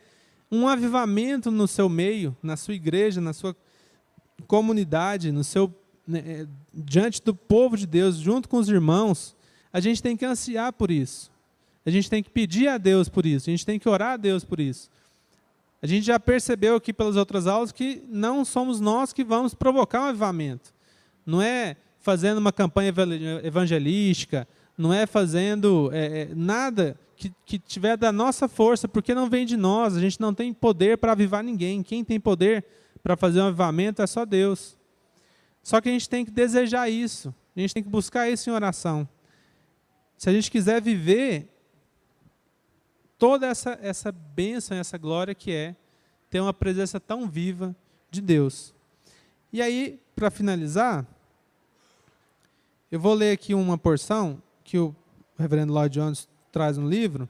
Speaker 1: um avivamento no seu meio, na sua igreja, na sua comunidade, diante do povo de Deus, junto com os irmãos, a gente tem que ansiar por isso. A gente tem que pedir a Deus por isso. A gente tem que orar a Deus por isso. A gente já percebeu aqui pelas outras aulas que não somos nós que vamos provocar um avivamento. Não é fazendo uma campanha evangelística, não é fazendo nada que tiver da nossa força, porque não vem de nós. A gente não tem poder para avivar ninguém. Quem tem poder para fazer um avivamento é só Deus. Só que a gente tem que desejar isso. A gente tem que buscar isso em oração. Se a gente quiser viver toda essa bênção, essa glória que é ter uma presença tão viva de Deus. E aí, para finalizar, eu vou ler aqui uma porção que o reverendo Lloyd Jones traz no livro,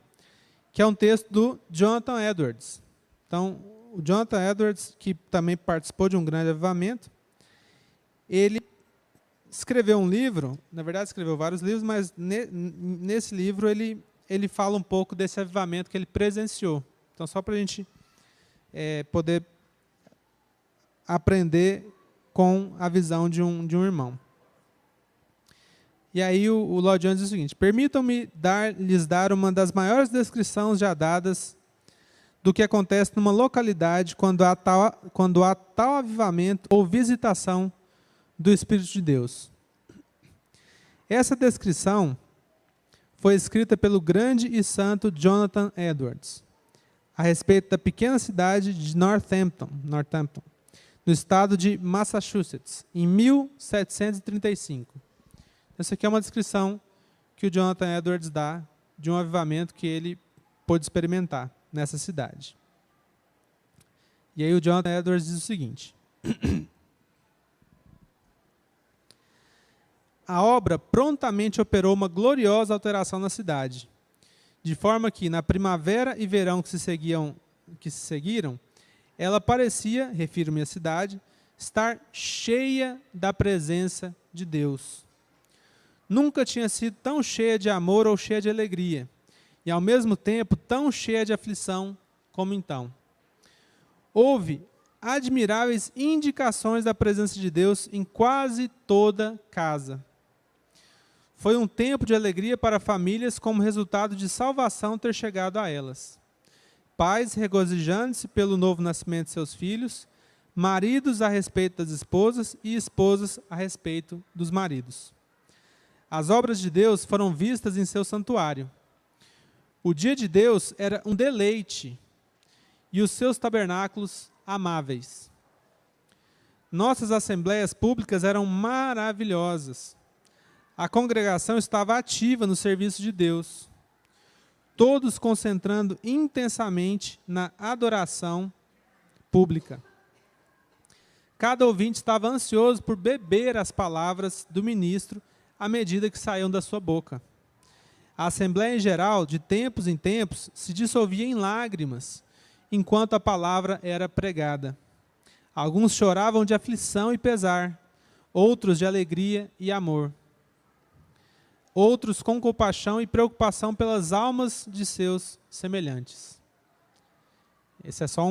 Speaker 1: que é um texto do Jonathan Edwards. Então, o Jonathan Edwards, que também participou de um grande avivamento, ele escreveu um livro, na verdade escreveu vários livros, mas nesse livro ele fala um pouco desse avivamento que ele presenciou. Então, só para a gente poder aprender com a visão de um irmão. E aí o Lloyd Jones diz o seguinte: permitam-me lhes dar uma das maiores descrições já dadas do que acontece numa localidade quando há tal avivamento ou visitação do Espírito de Deus. Essa descrição foi escrita pelo grande e santo Jonathan Edwards, a respeito da pequena cidade de Northampton, no estado de Massachusetts, em 1735. Essa aqui é uma descrição que o Jonathan Edwards dá de um avivamento que ele pôde experimentar nessa cidade. E aí o Jonathan Edwards diz o seguinte: a obra prontamente operou uma gloriosa alteração na cidade, de forma que, na primavera e verão que se seguiram, ela parecia, refiro-me à cidade, estar cheia da presença de Deus. Nunca tinha sido tão cheia de amor ou cheia de alegria, e ao mesmo tempo tão cheia de aflição como então. Houve admiráveis indicações da presença de Deus em quase toda casa. Foi um tempo de alegria para famílias como resultado de salvação ter chegado a elas. Pais regozijando-se pelo novo nascimento de seus filhos, maridos a respeito das esposas e esposas a respeito dos maridos. As obras de Deus foram vistas em seu santuário. O dia de Deus era um deleite e os seus tabernáculos amáveis. Nossas assembleias públicas eram maravilhosas. A congregação estava ativa no serviço de Deus, todos concentrando intensamente na adoração pública. Cada ouvinte estava ansioso por beber as palavras do ministro à medida que saíam da sua boca. A assembleia em geral, de tempos em tempos, se dissolvia em lágrimas, enquanto a palavra era pregada. Alguns choravam de aflição e pesar, outros de alegria e amor. Outros com compaixão e preocupação pelas almas de seus semelhantes. Esse é só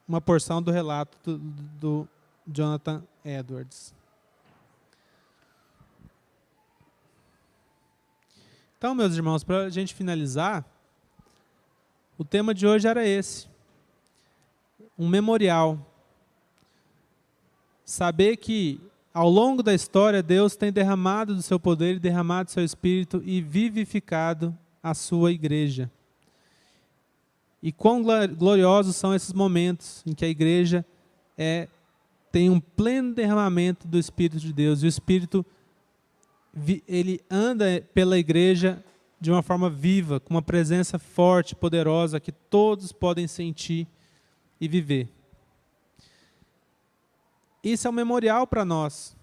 Speaker 1: uma porção do relato do Jonathan Edwards. Então, meus irmãos, para a gente finalizar, o tema de hoje era esse. Um memorial. Saber que, ao longo da história, Deus tem derramado do seu poder, derramado do seu Espírito e vivificado a sua igreja. E quão gloriosos são esses momentos em que a igreja tem um pleno derramamento do Espírito de Deus. E o Espírito, ele anda pela igreja de uma forma viva, com uma presença forte, poderosa, que todos podem sentir e viver. Isso é um memorial para nós.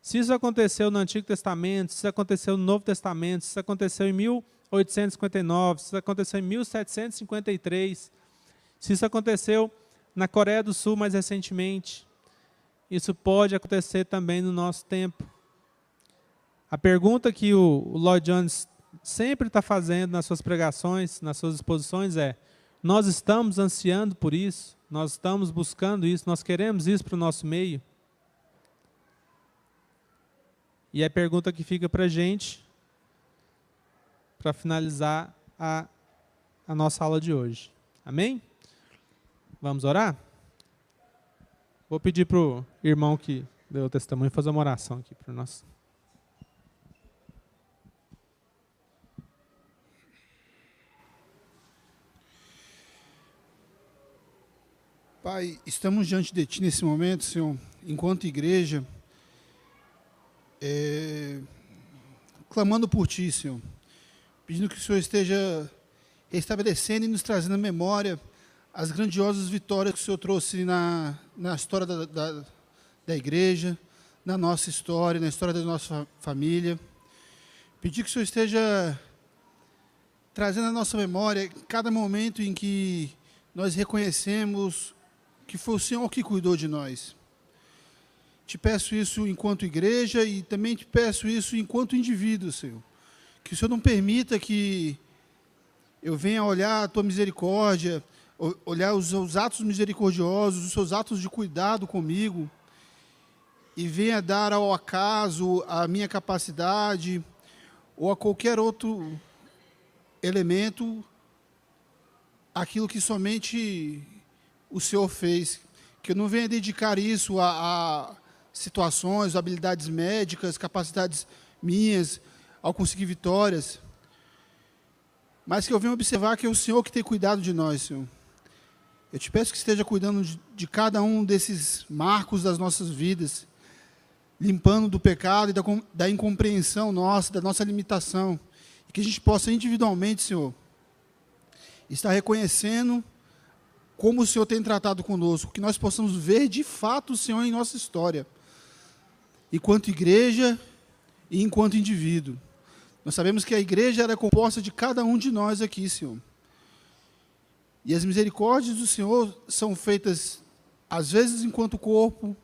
Speaker 1: Se isso aconteceu no Antigo Testamento, se isso aconteceu no Novo Testamento, se isso aconteceu em 1859, se isso aconteceu em 1753, se isso aconteceu na Coreia do Sul mais recentemente, isso pode acontecer também no nosso tempo. A pergunta que o Lloyd Jones sempre está fazendo nas suas pregações, nas suas exposições é: nós estamos ansiando por isso? Nós estamos buscando isso? Nós queremos isso para o nosso meio? E a pergunta que fica para a gente, para finalizar a nossa aula de hoje. Amém? Vamos orar? Vou pedir para o irmão que deu o testemunho fazer uma oração aqui para nós.
Speaker 4: Pai, estamos diante de Ti nesse momento, Senhor, enquanto igreja, clamando por Ti, Senhor, pedindo que o Senhor esteja restabelecendo e nos trazendo à memória as grandiosas vitórias que o Senhor trouxe na história da igreja, na nossa história, na história da nossa família. Pedir que o Senhor esteja trazendo à nossa memória cada momento em que nós reconhecemos que foi o Senhor que cuidou de nós. Te peço isso enquanto igreja e também te peço isso enquanto indivíduo, Senhor. Que o Senhor não permita que eu venha olhar a Tua misericórdia, olhar os seus atos misericordiosos, os seus atos de cuidado comigo, e venha dar ao acaso, a minha capacidade, ou a qualquer outro elemento, aquilo que somente o Senhor fez. Que eu não venha dedicar isso a situações, habilidades médicas, capacidades minhas, ao conseguir vitórias, mas que eu venha observar que é o Senhor que tem cuidado de nós, Senhor. Eu te peço que esteja cuidando de cada um desses marcos das nossas vidas, limpando do pecado e da incompreensão nossa, da nossa limitação, e que a gente possa individualmente, Senhor, estar reconhecendo como o Senhor tem tratado conosco, que nós possamos ver de fato o Senhor em nossa história, enquanto igreja e enquanto indivíduo. Nós sabemos que a igreja é composta de cada um de nós aqui, Senhor. E as misericórdias do Senhor são feitas, às vezes, enquanto corpo,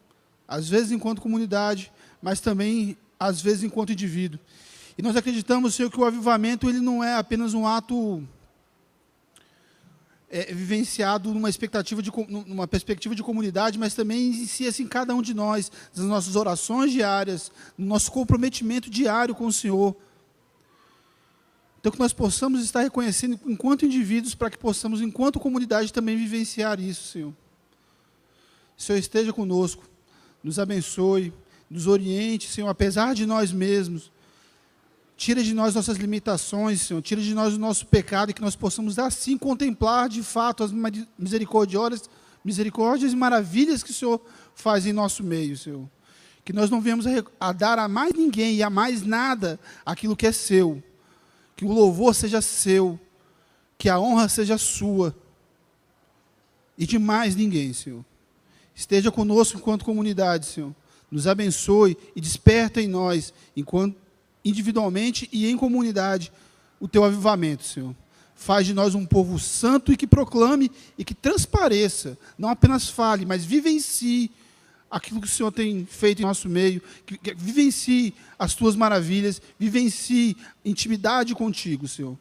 Speaker 4: às vezes, enquanto comunidade, mas também, às vezes, enquanto indivíduo. E nós acreditamos, Senhor, que o avivamento ele não é apenas um ato vivenciado numa perspectiva de comunidade, mas também inicia-se em cada um de nós, nas nossas orações diárias, no nosso comprometimento diário com o Senhor. Então, que nós possamos estar reconhecendo enquanto indivíduos, para que possamos, enquanto comunidade, também vivenciar isso, Senhor. O Senhor esteja conosco, nos abençoe, nos oriente, Senhor, apesar de nós mesmos. Tira de nós nossas limitações, Senhor, tira de nós o nosso pecado, e que nós possamos assim contemplar de fato as misericórdias e maravilhas que o Senhor faz em nosso meio, Senhor. Que nós não venhamos a dar a mais ninguém e a mais nada aquilo que é seu. Que o louvor seja seu, que a honra seja sua, e de mais ninguém, Senhor. Esteja conosco enquanto comunidade, Senhor. Nos abençoe e desperta em nós, enquanto individualmente e em comunidade, o Teu avivamento, Senhor. Faz de nós um povo santo e que proclame e que transpareça, não apenas fale, mas vivencie aquilo que o Senhor tem feito em nosso meio, que vivencie as Tuas maravilhas, vivencie intimidade contigo, Senhor.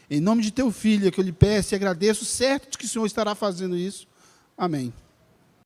Speaker 4: Em nome de teu filho, é que eu lhe peço e agradeço, certo de que o Senhor estará fazendo isso. Amém.